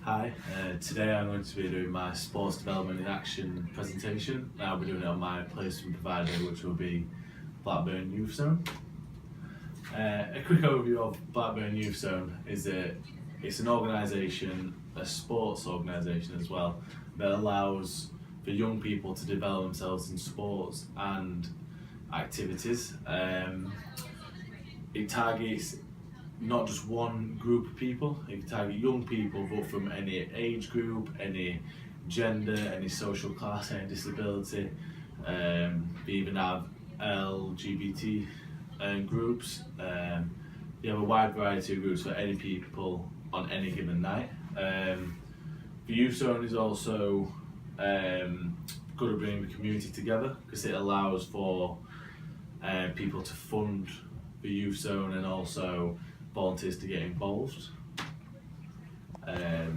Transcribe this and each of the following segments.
Hi, today I'm going to be doing my Sports Development in Action presentation. I'll be doing it on my placement provider, which will be Blackburn Youth Zone. A quick overview of Blackburn Youth Zone is that it's an organisation, a sports organisation as well, that allows for young people to develop themselves in sports and activities. It targets not just one group of people, it can target young people, but from any age group, any gender, any social class, any disability. We even have LGBT groups. You have a wide variety of groups for any people on any given night. The Youth Zone is also good at bringing the community together because it allows for people to fund the Youth Zone and also volunteers to get involved. The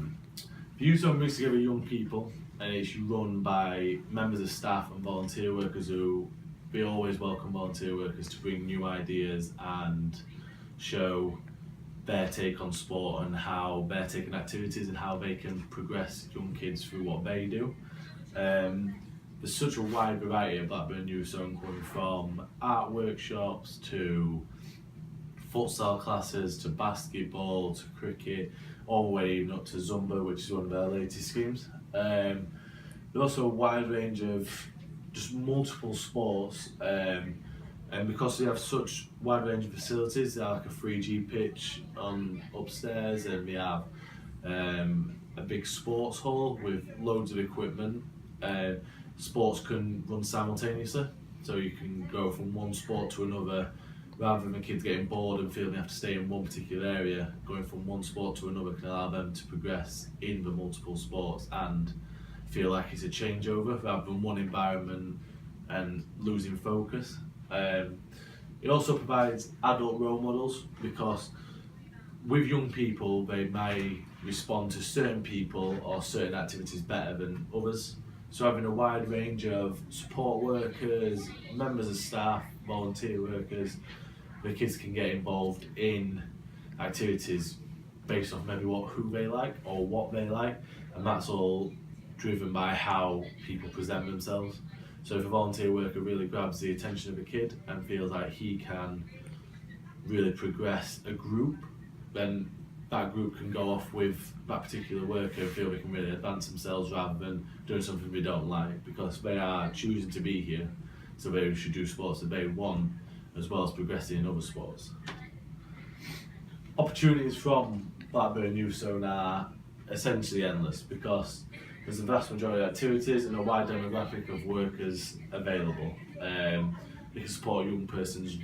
Youth Zone brings together young people and it's run by members of staff and volunteer workers who we always welcome volunteer workers to bring new ideas and show their take on sport and how they're taking activities and how they can progress young kids through what they do. There's such a wide variety of Blackburn Youth Zone, going from art workshops to futsal classes to basketball to cricket, all the way even up to Zumba, which is one of our latest schemes. There's also a wide range of just multiple sports, and because we have such wide range of facilities, like a 3G pitch upstairs, and we have a big sports hall with loads of equipment. Sports can run simultaneously, so you can go from one sport to another rather than the kids getting bored and feeling they have to stay in one particular area. Going from one sport to another can allow them to progress in the multiple sports and feel like it's a changeover rather than one environment and losing focus. It also provides adult role models because with young people they may respond to certain people or certain activities better than others. So having a wide range of support workers, members of staff, volunteer workers, the kids can get involved in activities based off maybe who they like or what they like, and that's all driven by how people present themselves. So if a volunteer worker really grabs the attention of a kid and feels like he can really progress a group, then that group can go off with that particular worker and feel they can really advance themselves rather than doing something they don't like, because they are choosing to be here, so they should do sports that they want as well as progressing in other sports. Opportunities from Blackburn Youth Zone are essentially endless because there's a vast majority of activities and a wide demographic of workers available. They can support a young person's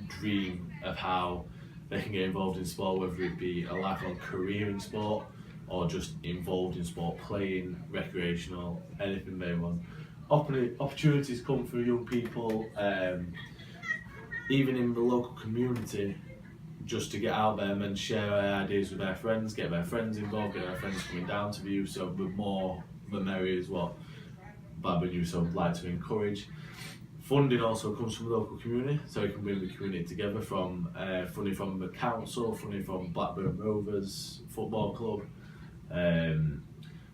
dream of how they can get involved in sport, whether it be a lifelong career in sport or just involved in sport, playing, recreational, anything they want. Opportunities come for young people, even in the local community, just to get out there and share their ideas with their friends, get their friends involved, get their friends coming down to the Youth Zone. The more the merrier is what Blackburn Youth Zone would like to encourage. Funding also comes from the local community, so you can bring the community together from funding from the council, funding from Blackburn Rovers Football Club. The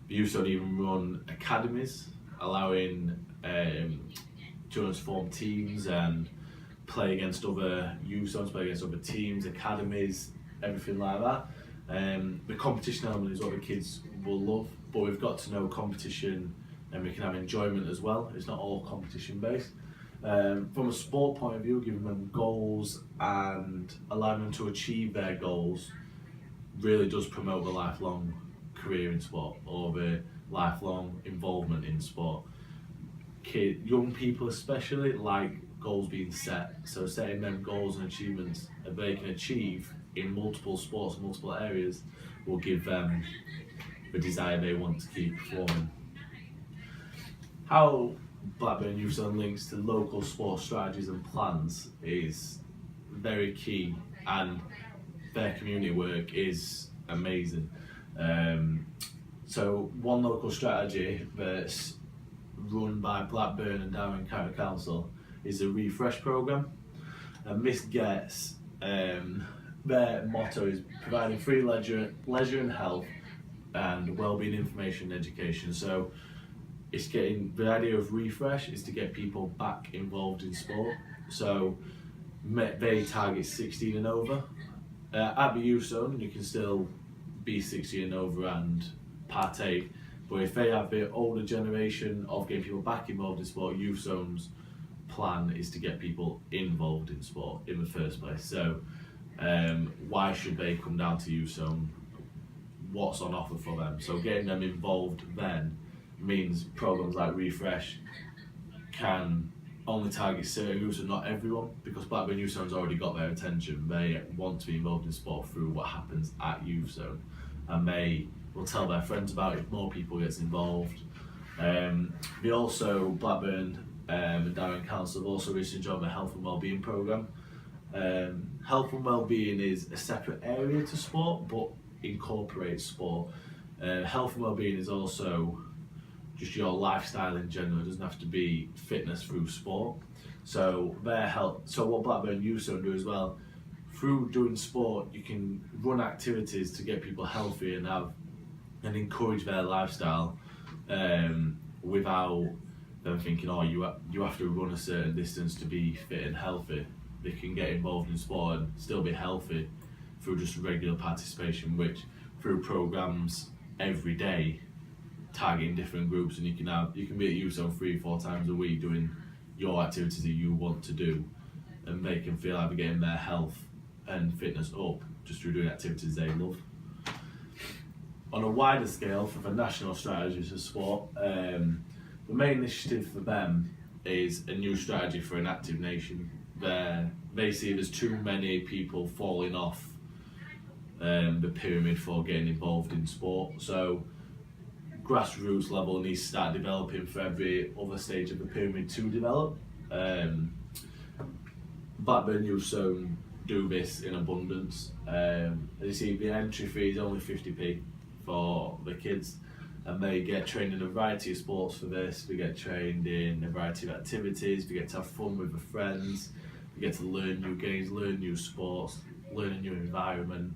Youth Zone even run academies, allowing children to form teams and play against other youth zones, play against other teams, academies, everything like that. The competition element is what the kids will love, but we've got to know competition and we can have enjoyment as well. It's not all competition based. From a sport point of view, giving them goals and allowing them to achieve their goals really does promote the lifelong career in sport or the lifelong involvement in sport. Young people especially like goals being set, so setting them goals and achievements that they can achieve in multiple sports, multiple areas, will give them the desire they want to keep performing. How Blackburn Youth Zone links to local sports strategies and plans is very key, and their community work is amazing. So one local strategy that's run by Blackburn and Darwen County Council is a refresh programme, and this gets their motto is providing free leisure and health and wellbeing information and education. So it's getting, the idea of Refresh is to get people back involved in sport. So they target 16 and over. At the youth zone, you can still be 16 and over and partake, but if they have the older generation of getting people back involved in sport, youth zone's plan is to get people involved in sport in the first place. So why should they come down to youth zone? What's on offer for them? So getting them involved then means programs like Refresh can only target certain groups and not everyone, because Blackburn Youth Zone's already got their attention. They want to be involved in sport through what happens at Youth Zone, and they will tell their friends about it if more people gets involved. They also, Blackburn and Darwen Council have also recently joined the Health and Wellbeing programme. Health and Wellbeing is a separate area to sport but incorporates sport. Health and Wellbeing is also just your lifestyle in general. It doesn't have to be fitness through sport. So what Blackburn Youth Zone do as well, through doing sport, you can run activities to get people healthy and encourage their lifestyle, without them thinking, oh, you have to run a certain distance to be fit and healthy. They can get involved in sport and still be healthy through just regular participation, which through programs every day targeting different groups, and you can be at youth zone 3-4 times a week doing your activities that you want to do, and they can feel like they're getting their health and fitness up just through doing activities they love. On a wider scale, for the national strategies for sport, the main initiative for them is a new strategy for an active nation. They see there's too many people falling off the pyramid for getting involved in sport. So grassroots level needs to start developing for every other stage of the pyramid to develop. Blackburn Youth Zone do this in abundance. As you see, the entry fee is only 50p for the kids, and they get trained in a variety of sports for this. They get trained in a variety of activities, they get to have fun with their friends, they get to learn new games, learn new sports, learn a new environment,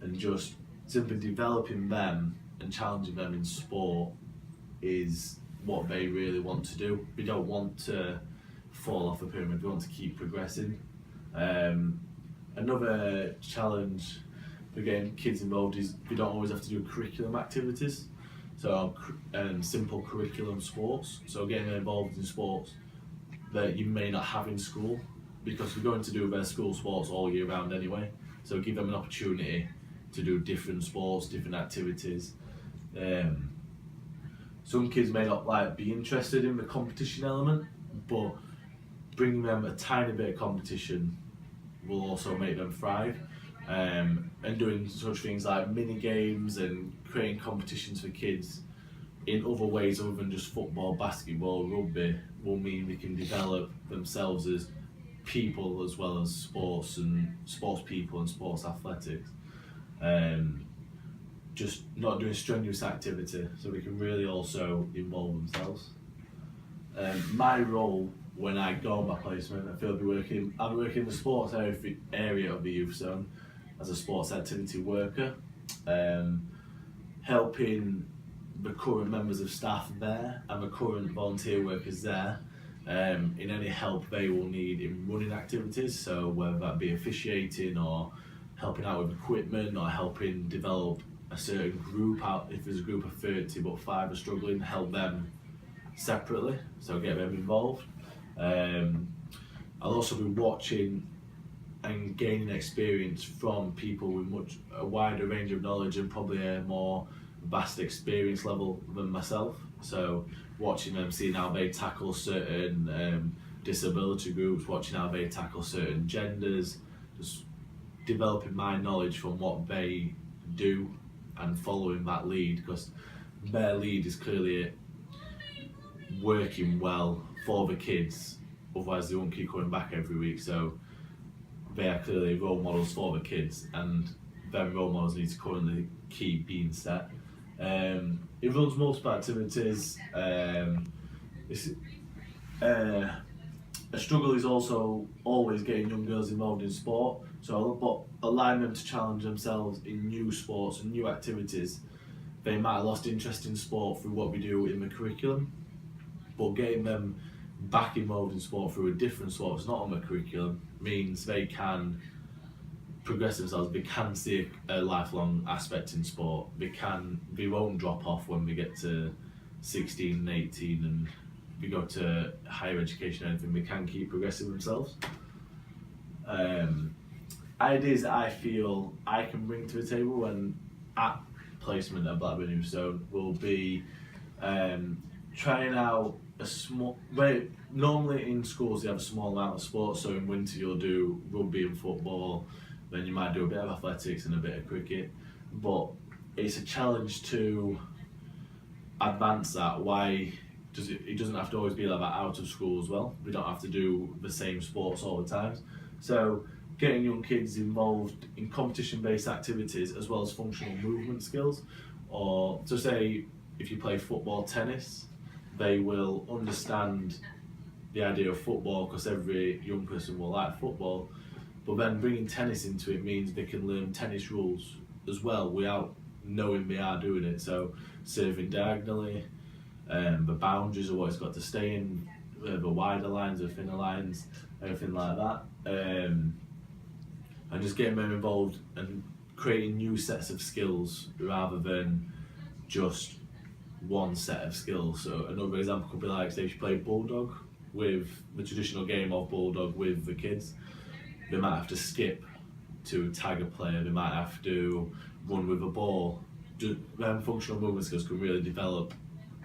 and just simply developing them and challenging them in sport is what they really want to do. We don't want to fall off the pyramid, we want to keep progressing. Another challenge for getting kids involved is we don't always have to do curriculum activities, so simple curriculum sports. So getting involved in sports that you may not have in school, because we're going to do their school sports all year round anyway. So give them an opportunity to do different sports, different activities. Some kids may not be interested in the competition element, but bringing them a tiny bit of competition will also make them thrive. And doing such things like mini games and creating competitions for kids in other ways other than just football, basketball, rugby will mean they can develop themselves as people as well as sports people and sports athletics. Just not doing strenuous activity, so they can really also involve themselves. My role when I go on my placement, I feel I'll be working in the sports area of the youth zone as a sports activity worker, helping the current members of staff there and the current volunteer workers there in any help they will need in running activities, so whether that be officiating or helping out with equipment or helping develop a certain group out. If there's a group of 30 but 5 are struggling, help them separately, so get them involved. I'll also be watching and gaining experience from people with a wider range of knowledge and probably a more vast experience level than myself. So watching them, seeing how they tackle certain disability groups, watching how they tackle certain genders, just developing my knowledge from what they do and following that lead, because their lead is clearly working well for the kids, otherwise they won't keep coming back every week. So they are clearly role models for the kids, and their role models need to currently keep being set. It runs multiple activities. A struggle is also always getting young girls involved in sport, so allowing them to challenge themselves in new sports and new activities they might have lost interest in sport through what we do in the curriculum, but getting them back involved in sport through a different sport that's not on the curriculum means they can progress themselves, they can see a lifelong aspect in sport, they won't drop off when we get to 16 and 18 and we go to higher education or anything, they can keep progressing themselves. Ideas that I feel I can bring to the table when at placement at Blackburn New Stone will be trying out a small, normally in schools they have a small amount of sports, so in winter you'll do rugby and football, then you might do a bit of athletics and a bit of cricket, but it's a challenge to advance that. Why does it doesn't have to always be like that out of school as well. We don't have to do the same sports all the time. So getting young kids involved in competition-based activities as well as functional movement skills, or to say if you play football, tennis, they will understand the idea of football because every young person will like football, but then bringing tennis into it means they can learn tennis rules as well without knowing they are doing it. So serving diagonally, the boundaries of what it's got to stay in, the wider lines, the thinner lines, everything like that. And just getting them involved and creating new sets of skills rather than just one set of skills. So another example could be like, say if you play Bulldog with the traditional game of Bulldog with the kids, they might have to skip to tag a player, they might have to run with a ball. Just them functional movement skills can really develop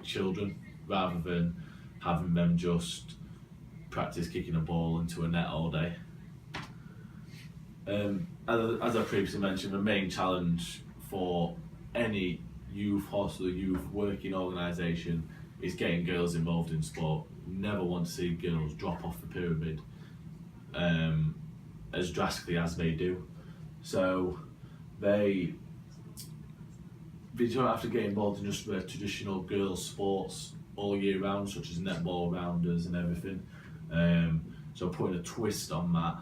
children rather than having them just practice kicking a ball into a net all day. As I previously mentioned, the main challenge for any youth hostel, youth working organisation is getting girls involved in sport. Never want to see girls drop off the pyramid as drastically as they do. So they don't have to get involved in just the traditional girls' sports all year round, such as netball rounders and everything. So putting a twist on that.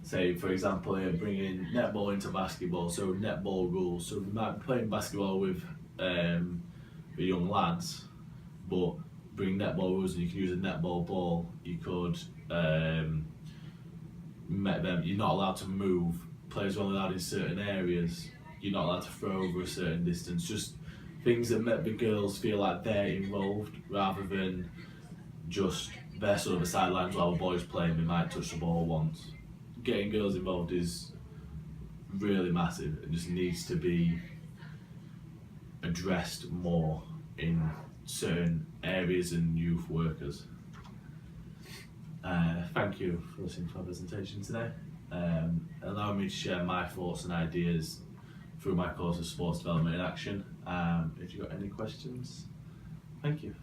Say for example, bringing netball into basketball, so netball rules. So we might be playing basketball with the young lads, but bring netball rules, and you can use a netball ball. You could met them. You're not allowed to move. Players are only allowed in certain areas. You're not allowed to throw over a certain distance. Just things that make the girls feel like they're involved rather than just they're sort of the sidelines while the boys playing. They might touch the ball once. Getting girls involved is really massive and just needs to be addressed more in certain areas and youth workers. Thank you for listening to my presentation today. Allow me to share my thoughts and ideas through my course of Sports Development in Action. If you've got any questions, thank you.